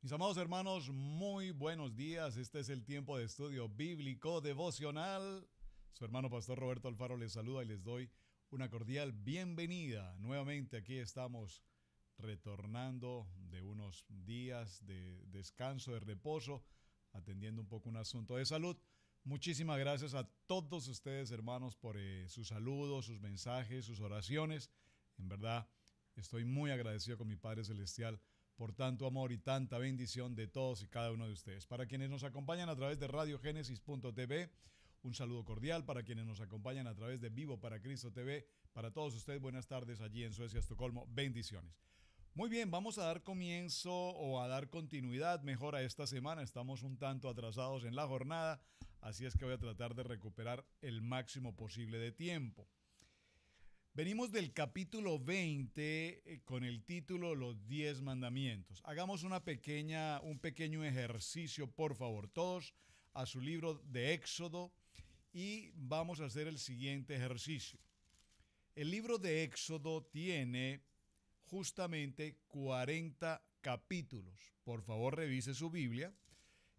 Mis amados hermanos, muy buenos días. Este es el tiempo de estudio bíblico devocional. Su hermano pastor Roberto Alfaro les saluda y les doy una cordial bienvenida. Nuevamente aquí estamos retornando de unos días de descanso, de reposo, atendiendo un poco un asunto de salud. Muchísimas gracias a todos ustedes, hermanos, por sus saludos, sus mensajes, sus oraciones. En verdad, estoy muy agradecido con mi Padre Celestial por tanto amor y tanta bendición de todos y cada uno de ustedes. Para quienes nos acompañan a través de RadioGénesis.tv, un saludo cordial. Para quienes nos acompañan a través de Vivo para Cristo TV, para todos ustedes, buenas tardes allí en Suecia, Estocolmo. Bendiciones. Muy bien, vamos a dar comienzo o a dar continuidad mejor a esta semana. Estamos un tanto atrasados en la jornada, así es que voy a tratar de recuperar el máximo posible de tiempo. Venimos del capítulo 20 con el título Los 10 mandamientos. Hagamos un pequeño ejercicio, por favor, todos a su libro de Éxodo y vamos a hacer el siguiente ejercicio. El libro de Éxodo tiene justamente 40 capítulos. Por favor, revise su Biblia.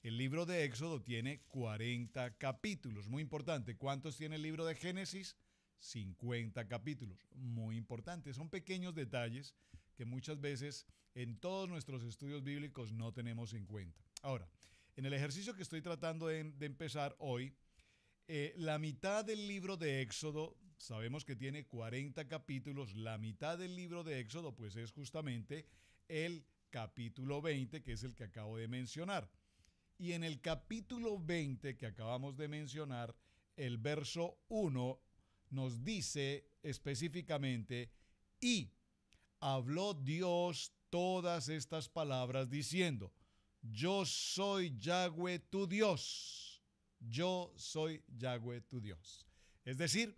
El libro de Éxodo tiene 40 capítulos. Muy importante. ¿Cuántos tiene el libro de Génesis? 50 capítulos. Muy importante. Son pequeños detalles que muchas veces en todos nuestros estudios bíblicos no tenemos en cuenta. Ahora, en el ejercicio que estoy tratando de empezar hoy, la mitad del libro de Éxodo, sabemos que tiene 40 capítulos, la mitad del libro de Éxodo pues es justamente el capítulo 20, que es el que acabo de mencionar. Y en el capítulo 20 que acabamos de mencionar, el verso 1 nos dice específicamente: y habló Dios todas estas palabras diciendo: yo soy Yahweh tu Dios. Yo soy Yahweh tu Dios. Es decir,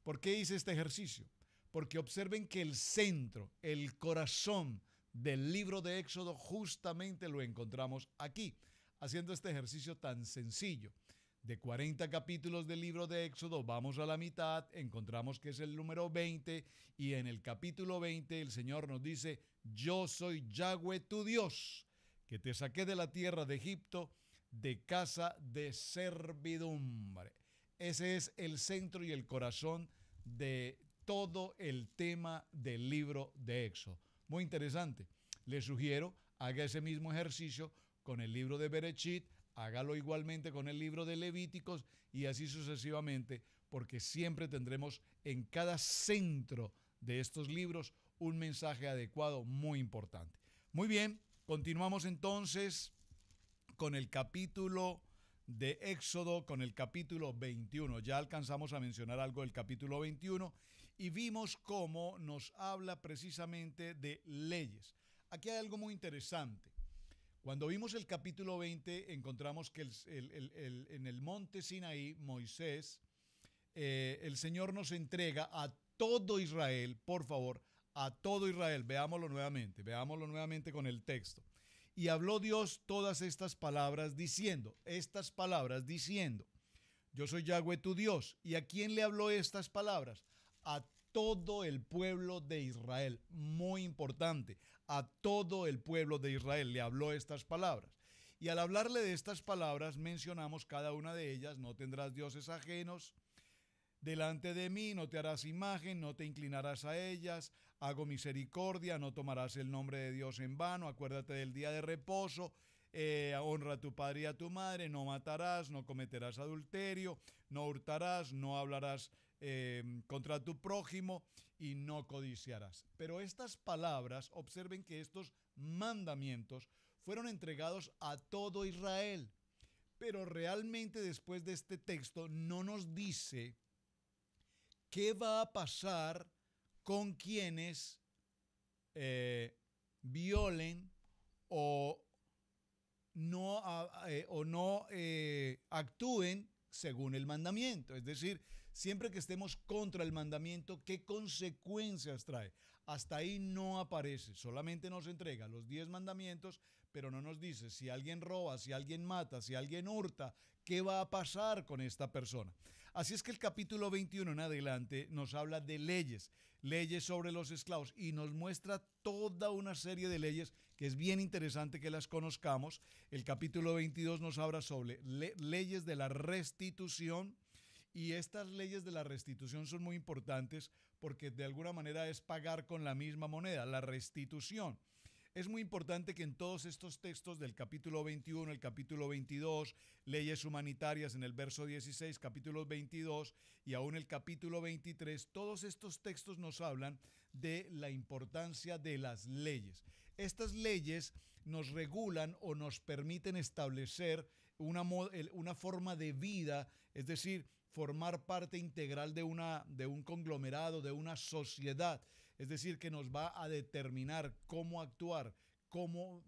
¿por qué hice este ejercicio? Porque observen que el centro, el corazón del libro de Éxodo justamente lo encontramos aquí, haciendo este ejercicio tan sencillo. De 40 capítulos del libro de Éxodo, vamos a la mitad, encontramos que es el número 20 y en el capítulo 20 el Señor nos dice: yo soy Yahweh tu Dios, que te saqué de la tierra de Egipto, de casa de servidumbre. Ese es el centro y el corazón de todo el tema del libro de Éxodo. Muy interesante. Les sugiero, haga ese mismo ejercicio con el libro de Berechit, hágalo igualmente con el libro de Levíticos y así sucesivamente, porque siempre tendremos en cada centro de estos libros un mensaje adecuado muy importante. Muy bien, continuamos entonces con el capítulo de Éxodo, con el capítulo 21. Ya alcanzamos a mencionar algo del capítulo 21 y vimos cómo nos habla precisamente de leyes. Aquí hay algo muy interesante. Cuando vimos el capítulo 20, encontramos que en el monte Sinaí, Moisés, el Señor nos entrega a todo Israel, por favor, a todo Israel. Veámoslo nuevamente con el texto. Y habló Dios todas estas palabras diciendo, yo soy Yahweh tu Dios. ¿Y a quién le habló estas palabras? A todo el pueblo de Israel. Muy importante, a todo el pueblo de Israel le habló estas palabras. Y al hablarle de estas palabras mencionamos cada una de ellas: no tendrás dioses ajenos delante de mí, no te harás imagen, no te inclinarás a ellas, hago misericordia, no tomarás el nombre de Dios en vano, acuérdate del día de reposo, honra a tu padre y a tu madre, no matarás, no cometerás adulterio, no hurtarás, no hablarás contra tu prójimo y no codiciarás. Pero estas palabras, observen que estos mandamientos fueron entregados a todo Israel. Pero realmente después de este texto no nos dice qué va a pasar con quienes violen o no actúen según el mandamiento. Es decir, Siempre que estemos contra el mandamiento, ¿qué consecuencias trae? Hasta ahí no aparece, solamente nos entrega los 10 mandamientos, pero no nos dice si alguien roba, si alguien mata, si alguien hurta, ¿qué va a pasar con esta persona? Así es que el capítulo 21 en adelante nos habla de leyes, leyes sobre los esclavos y nos muestra toda una serie de leyes que es bien interesante que las conozcamos. El capítulo 22 nos habla sobre leyes de la restitución. Y estas leyes de la restitución son muy importantes porque de alguna manera es pagar con la misma moneda, la restitución. Es muy importante que en todos estos textos del capítulo 21, el capítulo 22, leyes humanitarias en el verso 16, capítulo 22 y aún el capítulo 23, todos estos textos nos hablan de la importancia de las leyes. Estas leyes nos regulan o nos permiten establecer una forma de vida, es decir, formar parte integral de un conglomerado, de una sociedad. Es decir, que nos va a determinar cómo actuar, cómo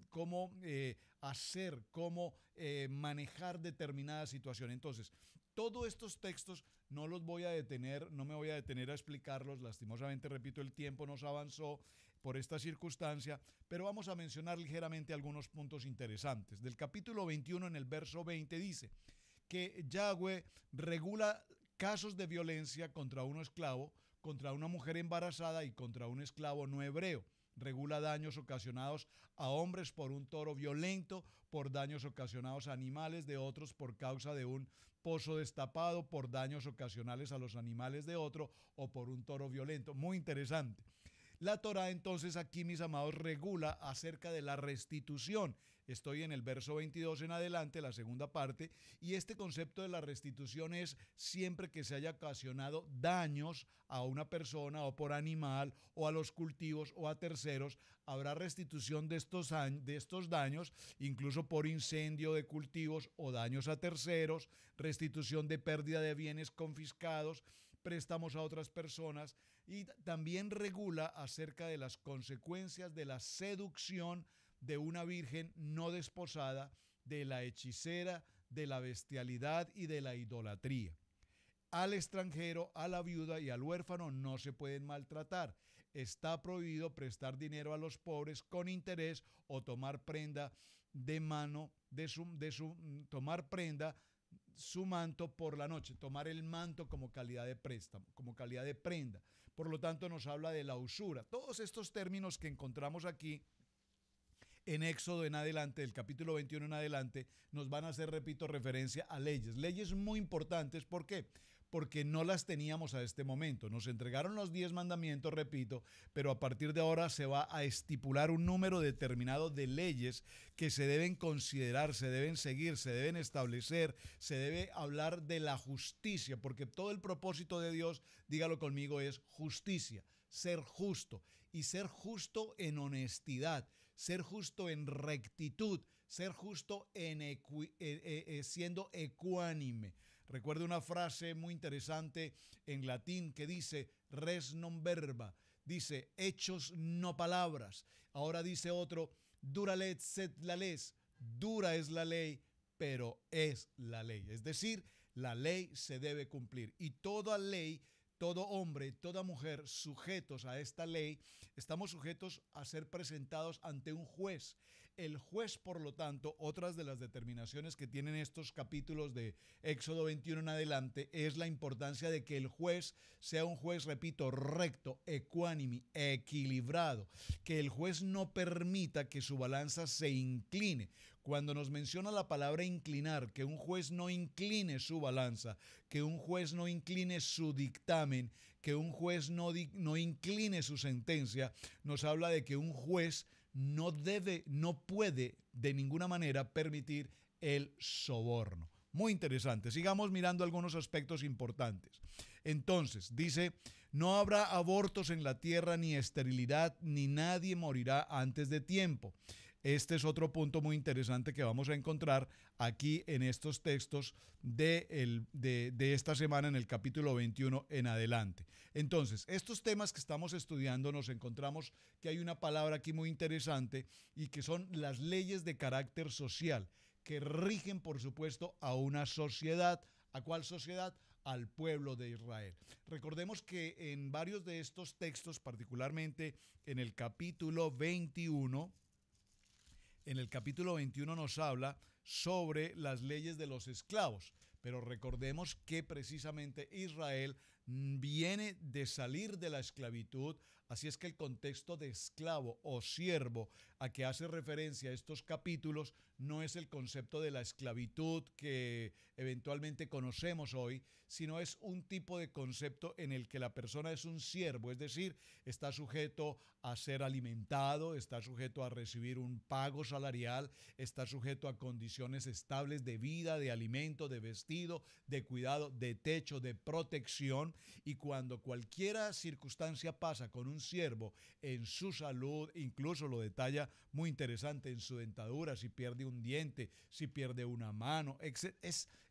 hacer, cómo manejar determinada situación. Entonces, todos estos textos no los voy a detener, no me voy a detener a explicarlos. Lastimosamente, repito, el tiempo nos avanzó por esta circunstancia, pero vamos a mencionar ligeramente algunos puntos interesantes. Del capítulo 21 en el verso 20 dice que Yahweh regula casos de violencia contra un esclavo, contra una mujer embarazada y contra un esclavo no hebreo. Regula daños ocasionados a hombres por un toro violento, por daños ocasionados a animales de otros por causa de un pozo destapado, por daños ocasionales a los animales de otro o por un toro violento. Muy interesante. La Torá entonces aquí, mis amados, regula acerca de la restitución. Estoy en el verso 22 en adelante, la segunda parte, y este concepto de la restitución es siempre que se haya ocasionado daños a una persona o por animal o a los cultivos o a terceros, habrá restitución de estos daños, incluso por incendio de cultivos o daños a terceros, restitución de pérdida de bienes confiscados, préstamos a otras personas, y también regula acerca de las consecuencias de la seducción de una virgen no desposada, de la hechicera, de la bestialidad y de la idolatría. Al extranjero, a la viuda y al huérfano no se pueden maltratar. Está prohibido prestar dinero a los pobres con interés o tomar prenda de mano tomar prenda su manto por la noche, tomar el manto como calidad de préstamo, como calidad de prenda. Por lo tanto, nos habla de la usura. Todos estos términos que encontramos aquí en Éxodo en adelante, del capítulo 21 en adelante, nos van a hacer, repito, referencia a leyes. Leyes muy importantes, ¿por qué? Porque no las teníamos a este momento. Nos entregaron los 10 mandamientos, repito, pero a partir de ahora se va a estipular un número determinado de leyes que se deben considerar, se deben seguir, se deben establecer, se debe hablar de la justicia, porque todo el propósito de Dios, dígalo conmigo, es justicia, ser justo y ser justo en honestidad, ser justo en rectitud, ser justo siendo ecuánime. Recuerdo una frase muy interesante en latín que dice res non verba, dice hechos no palabras. Ahora dice otro, dura let sed la les, dura es la ley, pero es la ley. Es decir, la ley se debe cumplir y toda ley, todo hombre, toda mujer sujetos a esta ley, estamos sujetos a ser presentados ante un juez. El juez, por lo tanto, otras de las determinaciones que tienen estos capítulos de Éxodo 21 en adelante es la importancia de que el juez sea un juez, repito, recto, ecuánime, equilibrado, que el juez no permita que su balanza se incline. Cuando nos menciona la palabra inclinar, que un juez no incline su balanza, que un juez no incline su dictamen, que un juez no incline su sentencia, nos habla de que un juez no puede de ninguna manera permitir el soborno. Muy interesante. Sigamos mirando algunos aspectos importantes. Entonces, dice, no habrá abortos en la tierra, ni esterilidad, ni nadie morirá antes de tiempo. Este es otro punto muy interesante que vamos a encontrar aquí en estos textos de esta semana en el capítulo 21 en adelante. Entonces, estos temas que estamos estudiando nos encontramos que hay una palabra aquí muy interesante y que son las leyes de carácter social que rigen, por supuesto, a una sociedad. ¿A cuál sociedad? al pueblo de Israel. Recordemos que en varios de estos textos, particularmente en el capítulo 21, nos habla sobre las leyes de los esclavos, pero recordemos que precisamente Israel viene de salir de la esclavitud, así es que el contexto de esclavo o siervo a que hace referencia estos capítulos no es el concepto de la esclavitud que eventualmente conocemos hoy, sino es un tipo de concepto en el que la persona es un siervo, es decir, está sujeto a ser alimentado, está sujeto a recibir un pago salarial, está sujeto a condiciones estables de vida, de alimento, de vestido, de cuidado, de techo, de protección, y cuando cualquier circunstancia pasa con un siervo en su salud, incluso lo detalla muy interesante en su dentadura, si pierde un diente, si pierde una mano,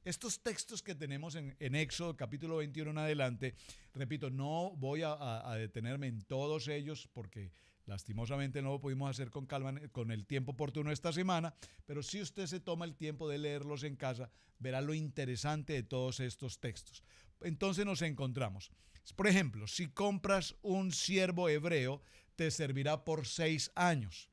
estos textos que tenemos en Éxodo capítulo 21 en adelante, repito, no voy a detenerme en todos ellos porque lastimosamente no lo pudimos hacer con calma con el tiempo oportuno esta semana, pero si usted se toma el tiempo de leerlos en casa, verá lo interesante de todos estos textos. Entonces nos encontramos, por ejemplo, si compras un siervo hebreo, te servirá por 6 años,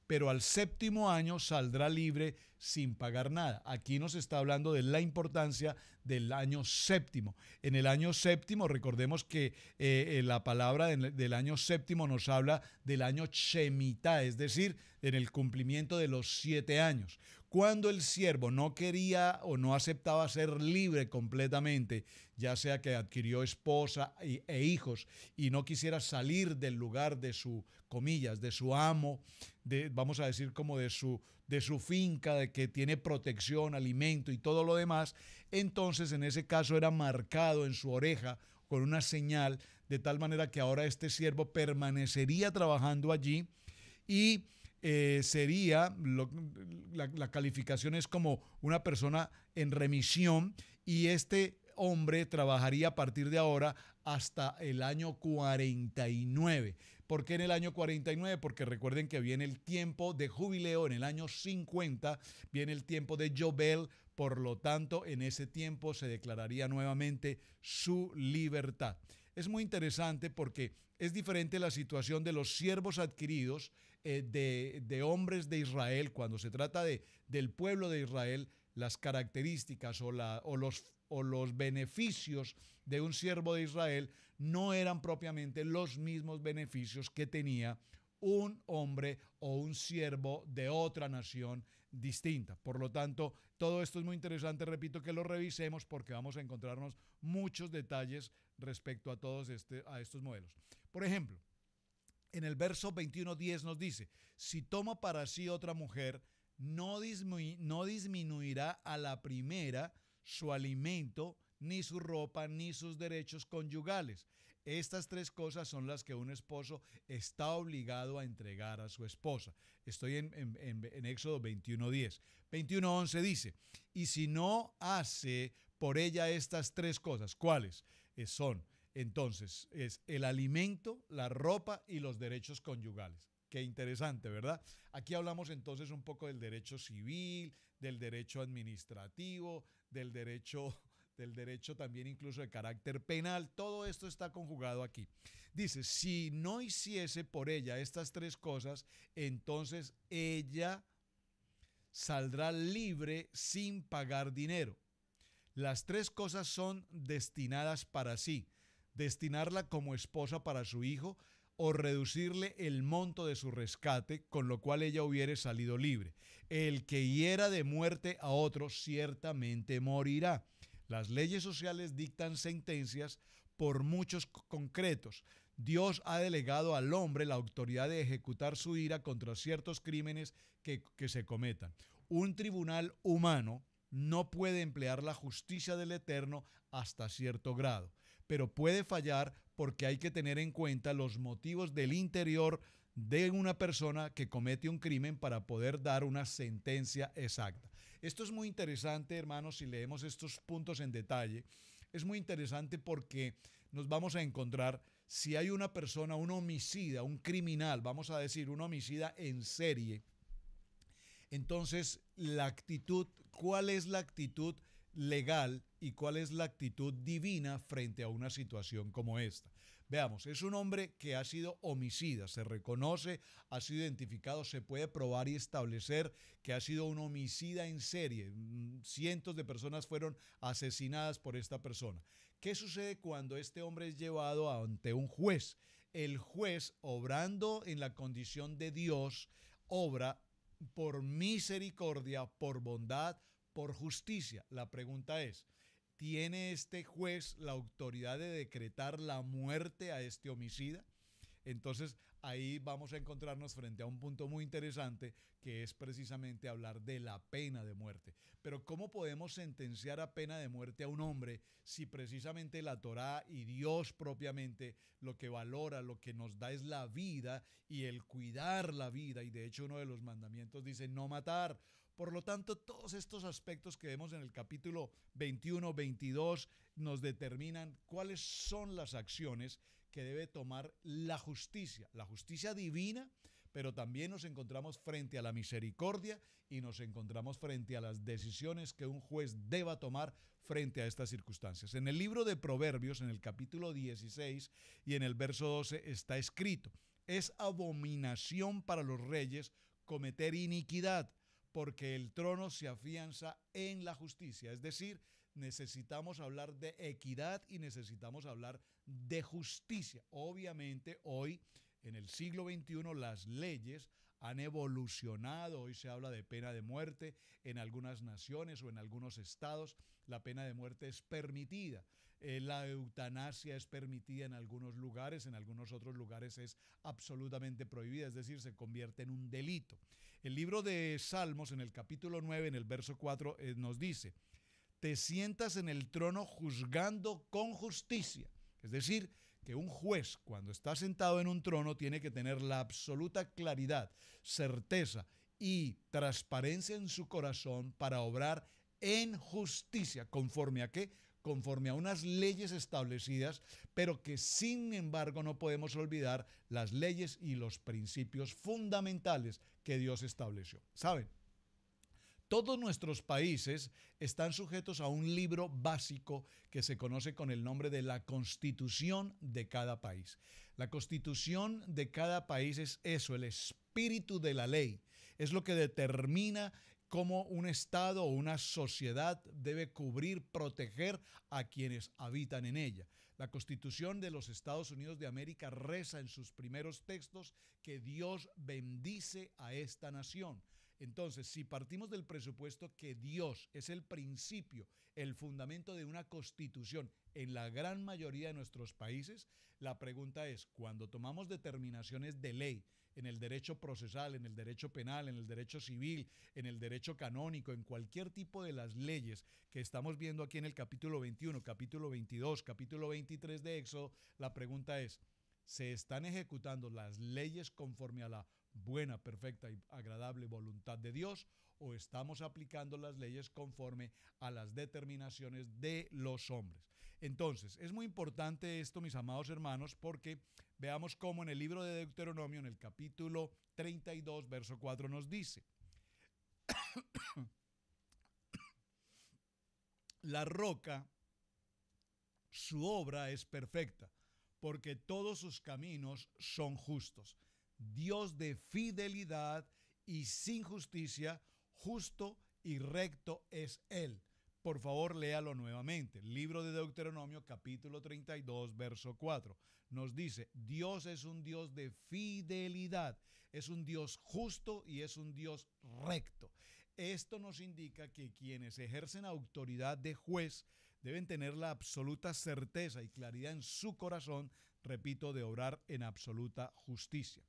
pero al 7º año saldrá libre sin pagar nada. Aquí nos está hablando de la importancia del año 7º. En el año 7º, recordemos que la palabra del año 7º nos habla del año Shemitah, es decir, en el cumplimiento de los 7 años. Cuando el siervo no quería o no aceptaba ser libre completamente, ya sea que adquirió esposa e hijos y no quisiera salir del lugar de su, comillas, de su amo, vamos a decir como de su finca, de que tiene protección, alimento y todo lo demás, entonces en ese caso era marcado en su oreja con una señal, de tal manera que ahora este siervo permanecería trabajando allí y sería, la calificación es como una persona en remisión, y este hombre trabajaría a partir de ahora hasta el año 49. ¿Por qué en el año 49? Porque recuerden que viene el tiempo de jubileo, en el año 50 viene el tiempo de Yobel, por lo tanto en ese tiempo se declararía nuevamente su libertad. Es muy interesante porque es diferente la situación de los siervos adquiridos de hombres de Israel. Cuando se trata del pueblo de Israel, las características o los beneficios de un siervo de Israel no eran propiamente los mismos beneficios que tenía un hombre o un siervo de otra nación distinta. Por lo tanto, todo esto es muy interesante, repito, que lo revisemos porque vamos a encontrarnos muchos detalles respecto a todos estos modelos. Por ejemplo, en el verso 21:10 nos dice, si toma para sí otra mujer, no disminuirá a la primera su alimento, ni su ropa, ni sus derechos conyugales. Estas 3 cosas son las que un esposo está obligado a entregar a su esposa. Estoy en Éxodo 21:10. 21:11 dice, y si no hace por ella estas 3 cosas, ¿cuáles? Son, entonces, es el alimento, la ropa y los derechos conyugales. Qué interesante, ¿verdad? Aquí hablamos entonces un poco del derecho civil, del derecho administrativo, del derecho también incluso de carácter penal. Todo esto está conjugado aquí. Dice, si no hiciese por ella estas 3 cosas, entonces ella saldrá libre sin pagar dinero. Las 3 cosas son destinadas para sí. Destinarla como esposa para su hijo o reducirle el monto de su rescate, con lo cual ella hubiere salido libre. El que hiera de muerte a otro ciertamente morirá. Las leyes sociales dictan sentencias por muchos concretos. Dios ha delegado al hombre la autoridad de ejecutar su ira contra ciertos crímenes que se cometan. Un tribunal humano no puede emplear la justicia del Eterno hasta cierto grado, pero puede fallar porque hay que tener en cuenta los motivos del interior de una persona que comete un crimen para poder dar una sentencia exacta. Esto es muy interesante, hermanos, si leemos estos puntos en detalle. Es muy interesante porque nos vamos a encontrar, si hay una persona, un homicida, un criminal, vamos a decir, un homicida en serie, entonces la actitud, ¿cuál es la actitud legal y cuál es la actitud divina frente a una situación como esta. Veamos, es un hombre que ha sido homicida, se reconoce, ha sido identificado, se puede probar y establecer que ha sido un homicida en serie. Cientos de personas fueron asesinadas por esta persona. ¿Qué sucede cuando este hombre es llevado ante un juez? El juez, obrando en la condición de Dios, obra por misericordia, por bondad, por justicia. La pregunta es, ¿tiene este juez la autoridad de decretar la muerte a este homicida? Entonces ahí vamos a encontrarnos frente a un punto muy interesante que es precisamente hablar de la pena de muerte. Pero ¿cómo podemos sentenciar a pena de muerte a un hombre si precisamente la Torá y Dios propiamente lo que valora, lo que nos da es la vida y el cuidar la vida? Y de hecho uno de los mandamientos dice no matar. Por lo tanto, todos estos aspectos que vemos en el capítulo 21, 22 nos determinan cuáles son las acciones que debe tomar la justicia divina, pero también nos encontramos frente a la misericordia y nos encontramos frente a las decisiones que un juez deba tomar frente a estas circunstancias. En el libro de Proverbios, en el capítulo 16 y en el verso 12 está escrito, es abominación para los reyes cometer iniquidad, porque el trono se afianza en la justicia. Es decir, necesitamos hablar de equidad y necesitamos hablar de justicia. Obviamente hoy, en el siglo XXI, las leyes han evolucionado. Hoy se habla de pena de muerte en algunas naciones o en algunos estados. La pena de muerte es permitida. La eutanasia es permitida en algunos lugares, en algunos otros lugares es absolutamente prohibida, es decir, se convierte en un delito. El libro de Salmos, en el capítulo 9, en el verso 4, nos dice, te sientas en el trono juzgando con justicia. Es decir, que un juez, cuando está sentado en un trono, tiene que tener la absoluta claridad, certeza y transparencia en su corazón para obrar en justicia. ¿Conforme a qué? Conforme a unas leyes establecidas, pero que sin embargo no podemos olvidar las leyes y los principios fundamentales que Dios estableció. ¿Saben? Todos nuestros países están sujetos a un libro básico que se conoce con el nombre de la Constitución de cada país. La Constitución de cada país es eso, el espíritu de la ley. Es lo que determina cómo un Estado o una sociedad debe cubrir, proteger a quienes habitan en ella. La Constitución de los Estados Unidos de América reza en sus primeros textos que Dios bendice a esta nación. Entonces, si partimos del presupuesto que Dios es el principio, el fundamento de una constitución en la gran mayoría de nuestros países, la pregunta es, cuando tomamos determinaciones de ley en el derecho procesal, en el derecho penal, en el derecho civil, en el derecho canónico, en cualquier tipo de las leyes que estamos viendo aquí en el capítulo 21, capítulo 22, capítulo 23 de Éxodo, la pregunta es, ¿se están ejecutando las leyes conforme a la buena, perfecta y agradable voluntad de Dios o estamos aplicando las leyes conforme a las determinaciones de los hombres? Entonces, es muy importante esto, mis amados hermanos, porque veamos cómo en el libro de Deuteronomio, en el capítulo 32, verso 4, nos dice, la roca, su obra es perfecta, porque todos sus caminos son justos. Dios de fidelidad y sin justicia, justo y recto es Él. Por favor, léalo nuevamente. Libro de Deuteronomio, capítulo 32, verso 4. Nos dice, Dios es un Dios de fidelidad, es un Dios justo y es un Dios recto. Esto nos indica que quienes ejercen autoridad de juez deben tener la absoluta certeza y claridad en su corazón, repito, de obrar en absoluta justicia.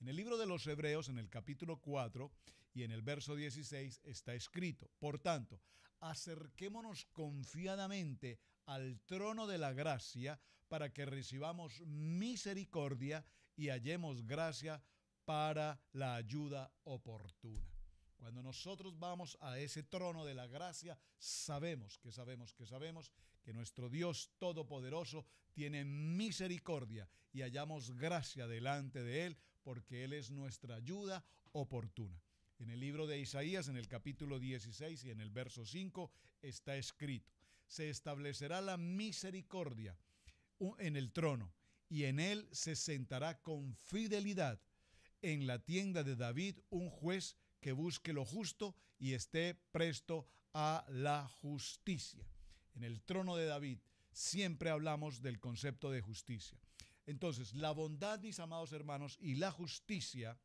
En el libro de los Hebreos, en el capítulo 4 y en el verso 16, está escrito, por tanto, acerquémonos confiadamente al trono de la gracia para que recibamos misericordia y hallemos gracia para la ayuda oportuna. Cuando nosotros vamos a ese trono de la gracia, sabemos que nuestro Dios Todopoderoso tiene misericordia y hallamos gracia delante de Él porque Él es nuestra ayuda oportuna. En el libro de Isaías, en el capítulo 16 y en el verso 5, está escrito: se establecerá la misericordia en el trono, y en él se sentará con fidelidad en la tienda de David un juez que busque lo justo y esté presto a la justicia. En el trono de David siempre hablamos del concepto de justicia. Entonces, la bondad, mis amados hermanos, y la justicia,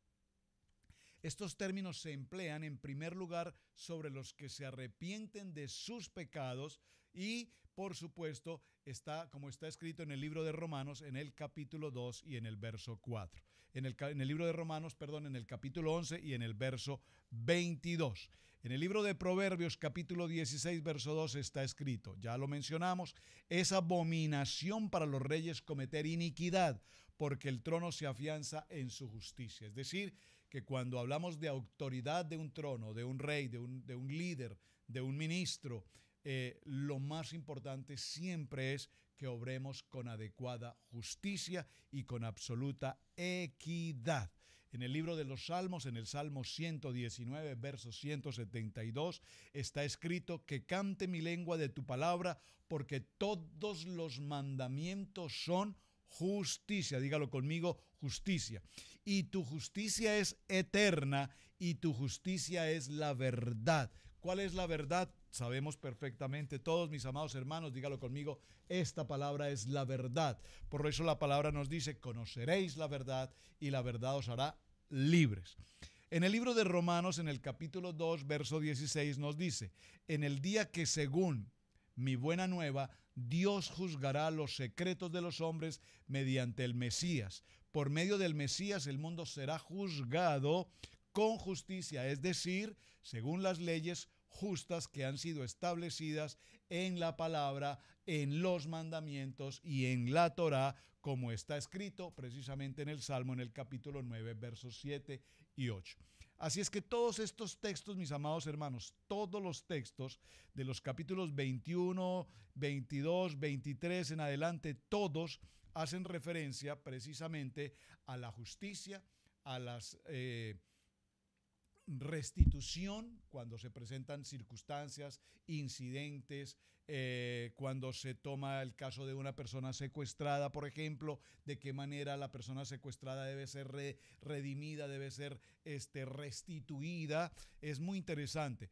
estos términos se emplean en primer lugar sobre los que se arrepienten de sus pecados y, por supuesto, como está escrito en el libro de Romanos, en el capítulo 2 y en el verso 4. En el libro de Romanos, en el capítulo 11 y en el verso 22. En el libro de Proverbios, capítulo 16, verso 2, está escrito, ya lo mencionamos: es abominación para los reyes cometer iniquidad, porque el trono se afianza en su justicia. Es decir, que cuando hablamos de autoridad de un trono, de un rey, de un líder, de un ministro, lo más importante siempre es que obremos con adecuada justicia y con absoluta equidad. En el libro de los Salmos, en el Salmo 119, verso 172, está escrito: que cante mi lengua de tu palabra, porque todos los mandamientos son justicia. Dígalo conmigo: justicia. Y tu justicia es eterna y tu justicia es la verdad. ¿Cuál es la verdad? Sabemos perfectamente todos, mis amados hermanos, dígalo conmigo: esta palabra es la verdad. Por eso la palabra nos dice: conoceréis la verdad y la verdad os hará libres. En el libro de Romanos, en el capítulo 2, verso 16, nos dice: en el día que según mi buena nueva, Dios juzgará los secretos de los hombres mediante el Mesías. Por medio del Mesías el mundo será juzgado con justicia, es decir, según las leyes justas que han sido establecidas en la palabra, en los mandamientos y en la Torá, como está escrito precisamente en el Salmo, en el capítulo 9, versos 7 y 8. Así es que todos estos textos, mis amados hermanos, todos los textos de los capítulos 21, 22, 23 en adelante, todos hacen referencia precisamente a la justicia, a las restitución cuando se presentan circunstancias, incidentes, cuando se toma el caso de una persona secuestrada, por ejemplo, de qué manera la persona secuestrada debe ser redimida, debe ser restituida. Es muy interesante.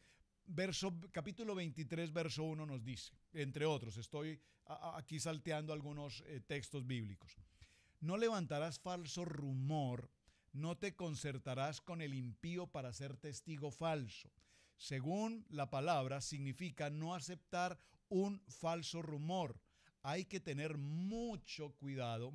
Capítulo 23, verso 1 nos dice, entre otros, estoy aquí salteando algunos textos bíblicos: no levantarás falso rumor, no te concertarás con el impío para ser testigo falso. Según la palabra, significa no aceptar un falso rumor. Hay que tener mucho cuidado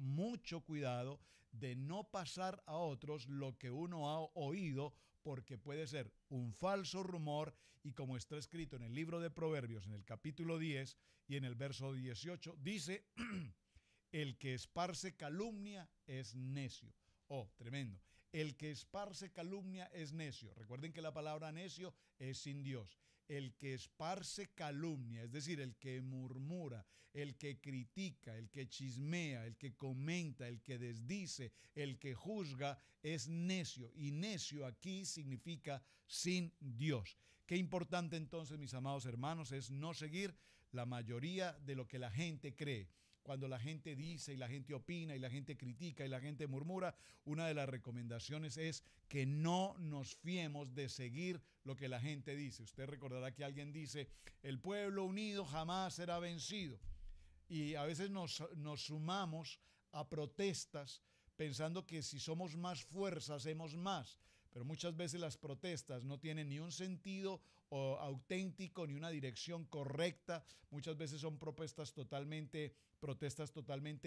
de no pasar a otros lo que uno ha oído, porque puede ser un falso rumor, y como está escrito en el libro de Proverbios, en el capítulo 10 y en el verso 18, dice: el que esparce calumnia es necio. Oh, tremendo. El que esparce calumnia es necio. Recuerden que la palabra necio es sin Dios. El que esparce calumnia, es decir, el que murmura, el que critica, el que chismea, el que comenta, el que desdice, el que juzga, es necio. Y necio aquí significa sin Dios. Qué importante entonces, mis amados hermanos, es no seguir la mayoría de lo que la gente cree. Cuando la gente dice y la gente opina y la gente critica y la gente murmura, una de las recomendaciones es que no nos fiemos de seguir lo que la gente dice. Usted recordará que alguien dice: el pueblo unido jamás será vencido. Y a veces nos sumamos a protestas pensando que si somos más fuerza hacemos más. Pero muchas veces las protestas no tienen ni un sentido auténtico ni una dirección correcta. Muchas veces son protestas totalmente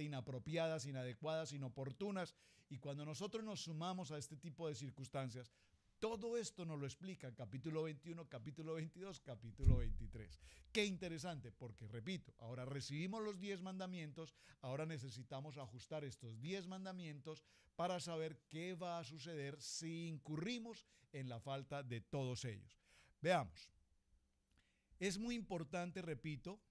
inapropiadas, inadecuadas, inoportunas. Y cuando nosotros nos sumamos a este tipo de circunstancias, todo esto nos lo explica capítulo 21, capítulo 22, capítulo 23. Qué interesante, porque repito, ahora recibimos los 10 mandamientos, ahora necesitamos ajustar estos 10 mandamientos para saber qué va a suceder si incurrimos en la falta de todos ellos. Veamos. Es muy importante, repito,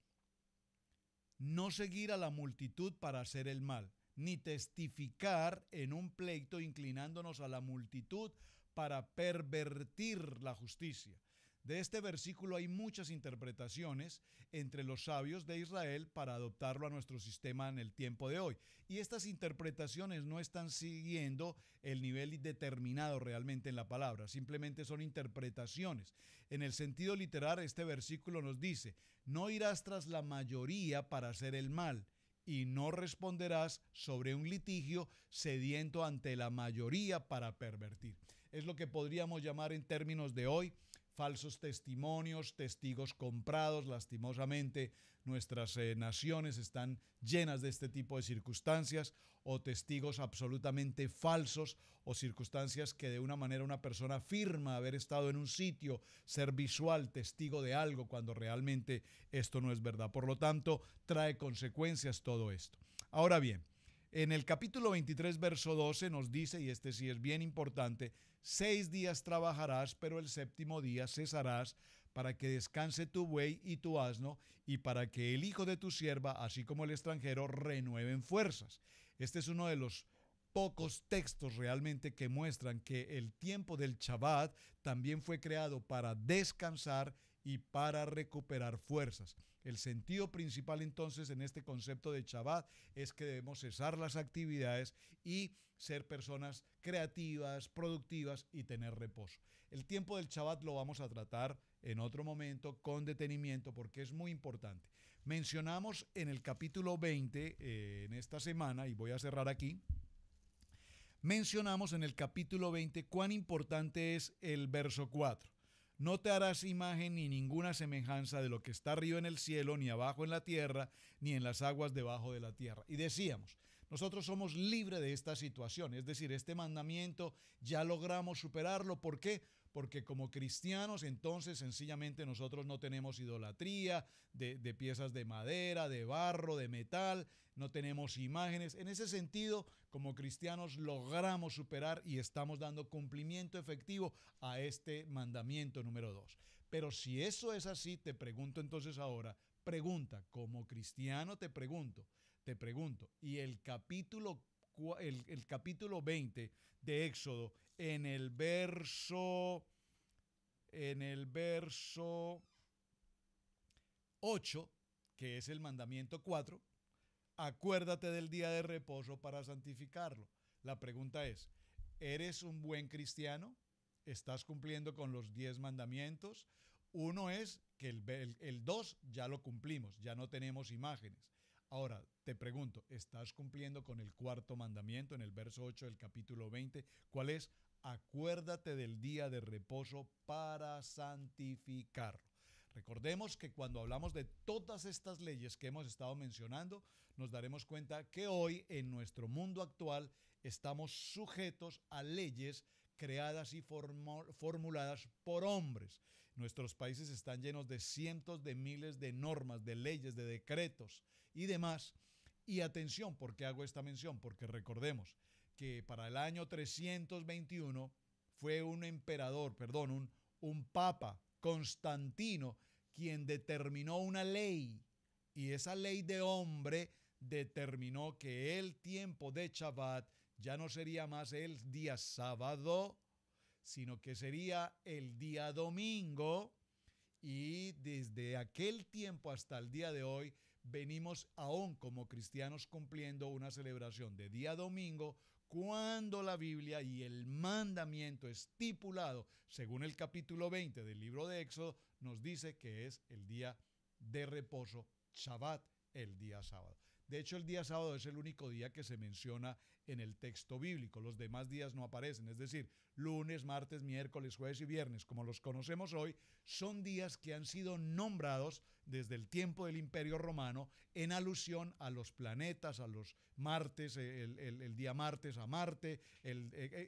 no seguir a la multitud para hacer el mal, ni testificar en un pleito inclinándonos a la multitud para pervertir la justicia. De este versículo hay muchas interpretaciones entre los sabios de Israel para adoptarlo a nuestro sistema en el tiempo de hoy. Y estas interpretaciones no están siguiendo el nivel determinado realmente en la palabra, simplemente son interpretaciones. En el sentido literal, este versículo nos dice: no irás tras la mayoría para hacer el mal, y no responderás sobre un litigio sediento ante la mayoría para pervertir. Es lo que podríamos llamar en términos de hoy falsos testimonios, testigos comprados. Lastimosamente, nuestras naciones están llenas de este tipo de circunstancias, o testigos absolutamente falsos, o circunstancias que de una manera una persona afirma haber estado en un sitio, ser visual, testigo de algo, cuando realmente esto no es verdad. Por lo tanto, trae consecuencias todo esto. Ahora bien, en el capítulo 23, verso 12 nos dice, y este sí es bien importante: 6 días trabajarás, pero el séptimo día cesarás, para que descanse tu buey y tu asno, y para que el hijo de tu sierva, así como el extranjero, renueven fuerzas. Este es uno de los pocos textos realmente que muestran que el tiempo del Shabbat también fue creado para descansar y para recuperar fuerzas. El sentido principal entonces en este concepto de Shabbat es que debemos cesar las actividades y ser personas creativas, productivas y tener reposo. El tiempo del Shabbat lo vamos a tratar en otro momento con detenimiento, porque es muy importante. Mencionamos en el capítulo 20 en esta semana, y voy a cerrar aquí. Mencionamos en el capítulo 20 cuán importante es el verso 4. No te harás imagen ni ninguna semejanza de lo que está arriba en el cielo, ni abajo en la tierra, ni en las aguas debajo de la tierra. Y decíamos, nosotros somos libres de esta situación, es decir, este mandamiento ya logramos superarlo. ¿Por qué? Porque como cristianos entonces sencillamente nosotros no tenemos idolatría de piezas de madera, de barro, de metal, no tenemos imágenes. En ese sentido, como cristianos logramos superar y estamos dando cumplimiento efectivo a este mandamiento número 2. Pero si eso es así, te pregunto entonces ahora, como cristiano te pregunto, y el capítulo 20 de Éxodo, en el verso 8, que es el mandamiento 4, acuérdate del día de reposo para santificarlo. La pregunta es, ¿eres un buen cristiano? ¿Estás cumpliendo con los 10 mandamientos? Uno es que el 2 ya lo cumplimos, ya no tenemos imágenes. Ahora, te pregunto, ¿estás cumpliendo con el cuarto mandamiento en el verso 8 del capítulo 20? ¿Cuál es? Acuérdate del día de reposo para santificarlo. Recordemos que cuando hablamos de todas estas leyes que hemos estado mencionando, nos daremos cuenta que hoy en nuestro mundo actual estamos sujetos a leyes creadas y formuladas por hombres. Nuestros países están llenos de cientos de miles de normas, de leyes, de decretos y demás. Y atención, ¿por qué hago esta mención? Porque recordemos que para el año 321 fue un papa, Constantino, quien determinó una ley, y esa ley de hombre determinó que el tiempo de Shabbat ya no sería más el día sábado, sino que sería el día domingo. Y desde aquel tiempo hasta el día de hoy venimos aún como cristianos cumpliendo una celebración de día domingo, cuando la Biblia y el mandamiento estipulado según el capítulo 20 del libro de Éxodo nos dice que es el día de reposo, Shabbat, el día sábado. De hecho, el día sábado es el único día que se menciona en el texto bíblico. Los demás días no aparecen, es decir, lunes, martes, miércoles, jueves y viernes, como los conocemos hoy, son días que han sido nombrados desde el tiempo del Imperio Romano en alusión a los planetas, a los martes, el día martes a Marte,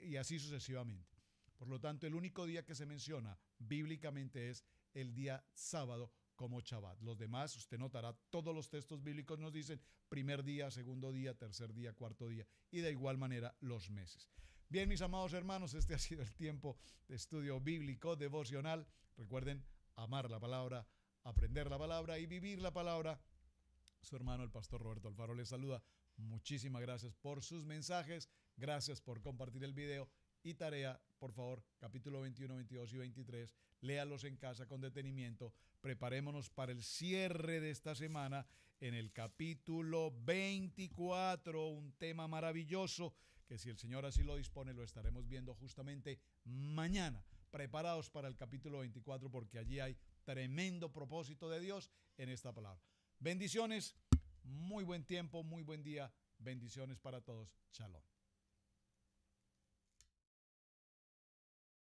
y así sucesivamente. Por lo tanto, el único día que se menciona bíblicamente es el día sábado como Shabbat. Los demás, usted notará, todos los textos bíblicos nos dicen primer día, segundo día, tercer día, cuarto día, y de igual manera los meses. Bien, mis amados hermanos, este ha sido el tiempo de estudio bíblico devocional. Recuerden amar la palabra, aprender la palabra y vivir la palabra. Su hermano, el pastor Roberto Alfaro, les saluda. Muchísimas gracias por sus mensajes, gracias por compartir el video y tarea, por favor, capítulo 21, 22 y 23, léalos en casa con detenimiento. Preparémonos para el cierre de esta semana en el capítulo 24, un tema maravilloso que, si el Señor así lo dispone, lo estaremos viendo justamente mañana. Preparados para el capítulo 24 porque allí hay tremendo propósito de Dios en esta palabra. Bendiciones, muy buen tiempo, muy buen día. Bendiciones para todos. Shalom.